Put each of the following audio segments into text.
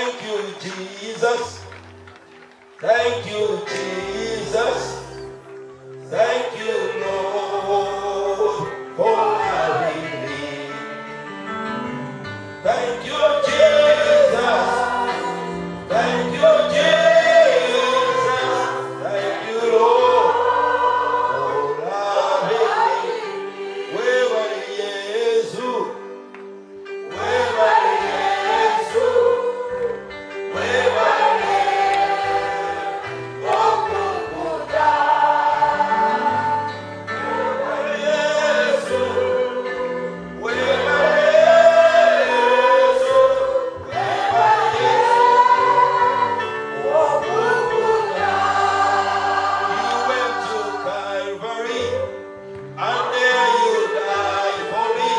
Thank you, Jesus. Thank you, Jesus. Thank you, Lord, for loving me. Thank you, Jesus. Thank you, Jesus. Thank you, Lord, for loving me. Wewe ni Yesu. Wewe ni Yesu. Wewe ni Okukuta. Wewe ni Yesu. Wewe ni Yesu. Wewe ni Yesu. Okukuta. You went to Calvary and there you died for me.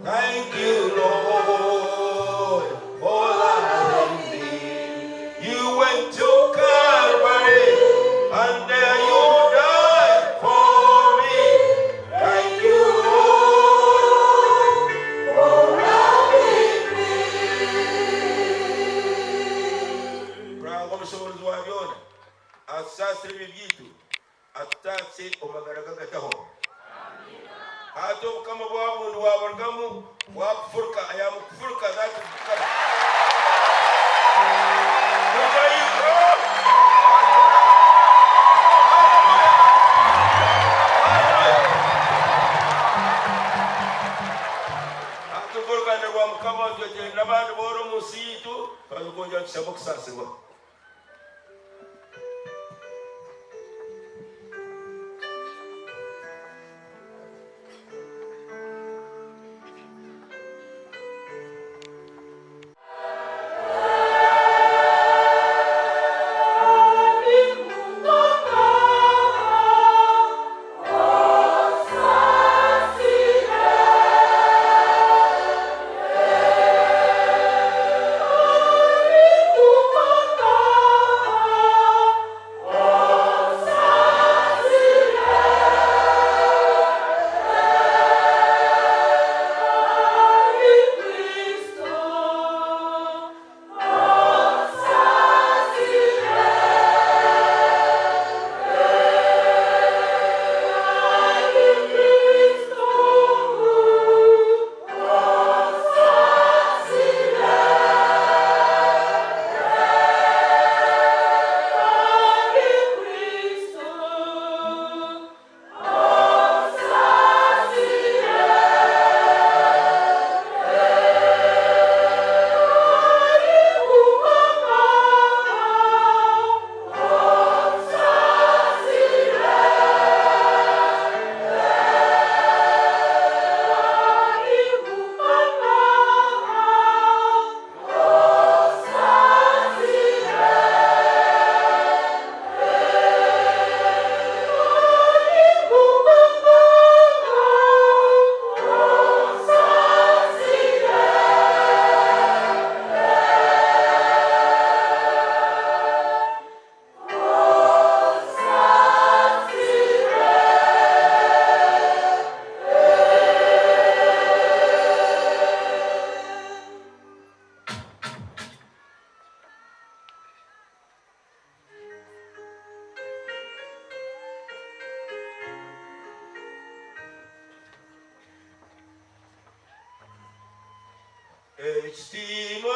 Thank you, Lord, for loving me. You went to Calvary, and there you died for me. Thank you, Lord, for loving me. Bravo, mshauri wa Yona. Asasi mijitu. Atasi omagaragataho. Hato kama babu ndo wabargamu wa furka ayam furka zaki furka. Hato furka ndo wa mkama joje nabado boro musitu kazo gonja kisabok sasiwa. Estima